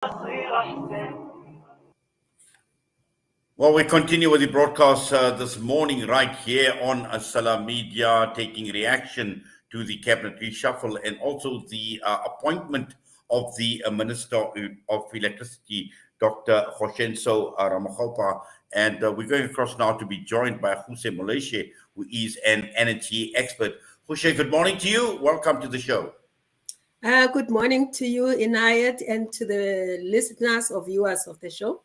Well, we continue with the broadcast this morning right here on Salam Media, taking reaction to the cabinet reshuffle and also the appointment of the Minister of Electricity, Dr. Khoshenso Ramakgopa. And we're going across now to be joined by Ruse Moleshe, who is an energy expert. Ruse, good morning to you. Welcome to the show. Good morning to you, Inayat, and to the listeners or viewers of the show.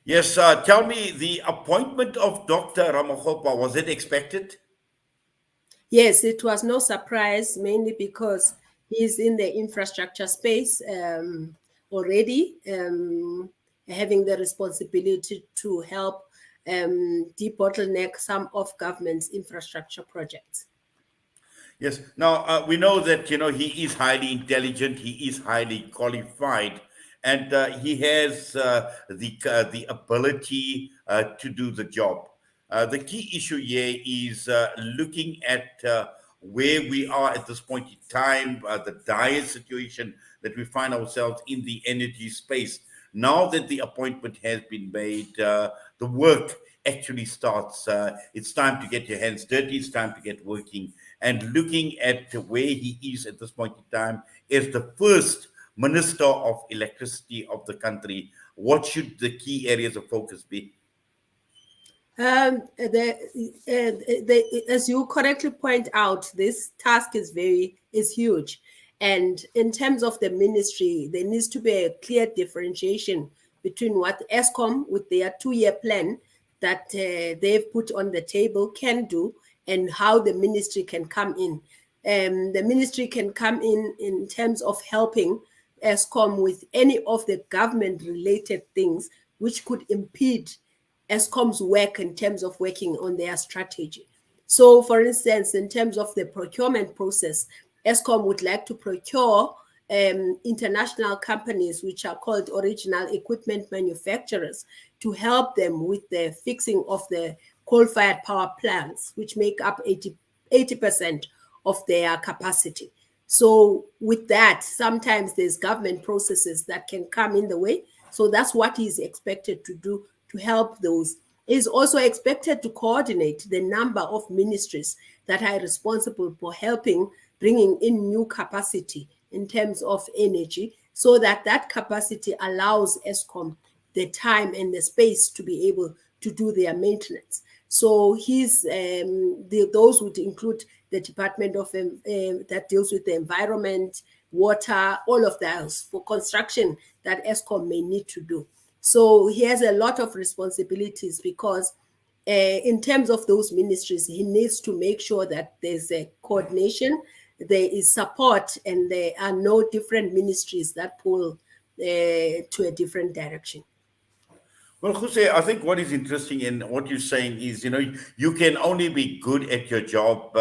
Yes, tell me, the appointment of Dr. Ramakgopa, was it expected? Yes, it was no surprise, mainly because he's in the infrastructure space already, having the responsibility to help debottleneck some of government's infrastructure projects. Yes. Now, we know that, he is highly intelligent, he is highly qualified, and he has the ability to do the job. The key issue here is looking at where we are at this point in time, the dire situation that we find ourselves in the energy space. Now that the appointment has been made, the work actually starts. It's time to get your hands dirty. It's time to get working. And looking at where he is at this point in time as the first Minister of Electricity of the country, what should the key areas of focus be? As you correctly point out, this task is huge. And in terms of the ministry, there needs to be a clear differentiation between what Eskom, with their 2-year plan that they've put on the table, can do, and how the ministry can come in. The ministry can come in terms of helping Eskom with any of the government-related things which could impede Eskom's work in terms of working on their strategy. So, for instance, in terms of the procurement process, Eskom would like to procure international companies, which are called original equipment manufacturers, to help them with the fixing of the coal-fired power plants, which make up 80% of their capacity. So with that, sometimes there's government processes that can come in the way. So that's what he's expected to do to help those. He's also expected to coordinate the number of ministries that are responsible for helping bringing in new capacity in terms of energy, so that that capacity allows Eskom the time and the space to be able to do their maintenance. So those would include the Department of that deals with the environment, water, all of those for construction that Eskom may need to do. So he has a lot of responsibilities because in terms of those ministries, he needs to make sure that there's a coordination, there is support, and there are no different ministries that pull to a different direction. Well, Jose, I think what is interesting in what you're saying is, you can only be good at your job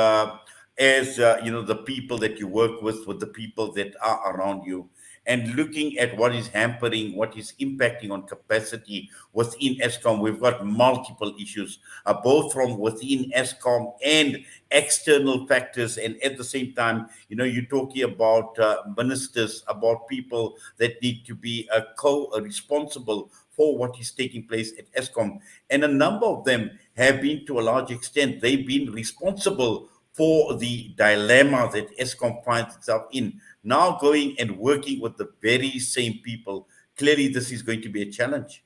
as, the people that you work with the people that are around you. And looking at what is hampering, what is impacting on capacity within Eskom, we've got multiple issues, both from within Eskom and external factors. And at the same time, you're talking about ministers, about people that need to be co-responsible for what is taking place at Eskom. And a number of them have been, to a large extent, they've been responsible for the dilemma that Eskom finds itself in. Now going and working with the very same people, clearly this is going to be a challenge.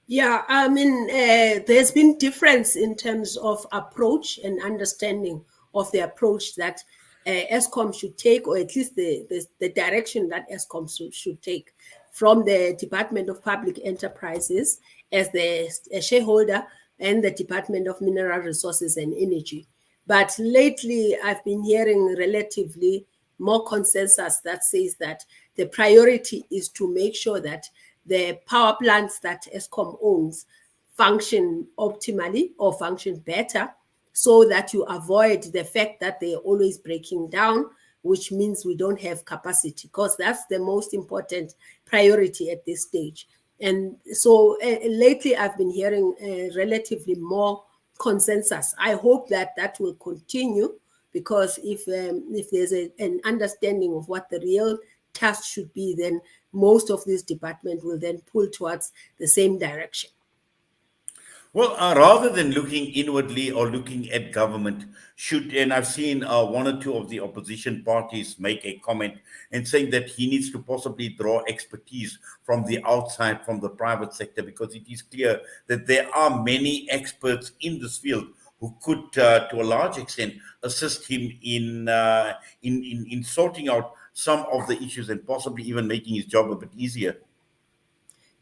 Yeah, I mean, there's been difference in terms of approach and understanding of the approach that Eskom should take, or at least the direction that Eskom should take, from the Department of Public Enterprises as the shareholder and the Department of Mineral Resources and Energy. But lately, I've been hearing relatively more consensus that says that the priority is to make sure that the power plants that Eskom owns function optimally or function better, so that you avoid the fact that they're always breaking down, which means we don't have capacity, because that's the most important priority at this stage. And so lately I've been hearing relatively more consensus. I hope that that will continue, because if there's an understanding of what the real task should be, then most of this department will then pull towards the same direction. Well, rather than looking inwardly or looking at government, and I've seen one or two of the opposition parties make a comment and saying that he needs to possibly draw expertise from the outside, from the private sector, because it is clear that there are many experts in this field who could, to a large extent, assist him in sorting out some of the issues and possibly even making his job a bit easier.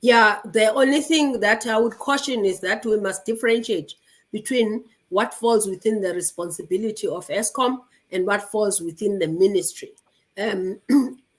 Yeah, the only thing that I would caution is that we must differentiate between what falls within the responsibility of Eskom and what falls within the ministry. Um,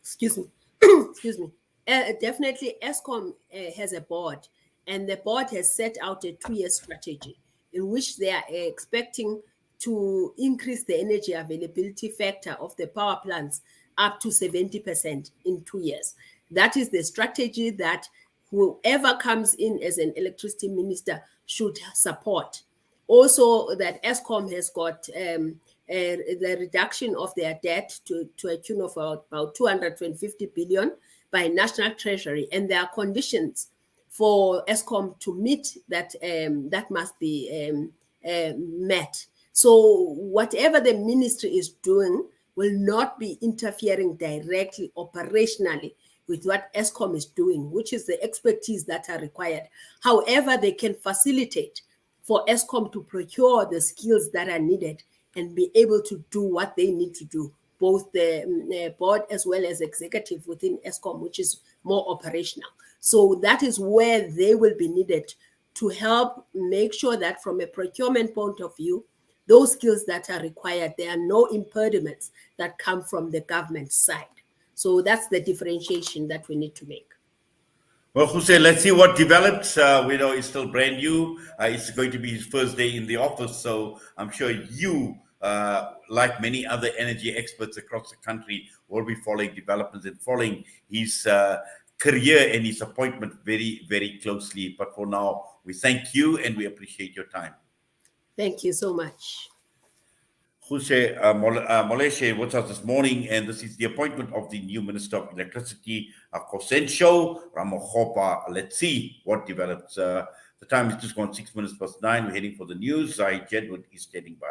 excuse me, excuse me. Definitely, Eskom has a board, and the board has set out a 2-year strategy in which they are expecting to increase the energy availability factor of the power plants up to 70% in 2 years. That is the strategy that whoever comes in as an electricity minister should support. Also, that Eskom has got the reduction of their debt to a tune of about 250 billion by National Treasury, and there are conditions for Eskom to meet that. That must be met. So whatever the ministry is doing will not be interfering directly operationally with what Eskom is doing, which is the expertise that are required. However, they can facilitate for Eskom to procure the skills that are needed and be able to do what they need to do, both the board as well as executive within Eskom, which is more operational. So that is where they will be needed to help make sure that from a procurement point of view, those skills that are required, there are no impediments that come from the government side. So that's the differentiation that we need to make. Well, Jose, let's see what develops. We know it's still brand new. It's going to be his first day in the office, so I'm sure you, like many other energy experts across the country, will be following developments and following his career and his appointment very, very closely. But for now, we thank you and we appreciate your time. Thank you so much. Ruse Moleshe with us this morning, and this is the appointment of the new Minister of Electricity, Kosencho Ramogopa. Let's see what develops. The time is just gone 6 minutes past 9. We're heading for the news. Jedward is standing by.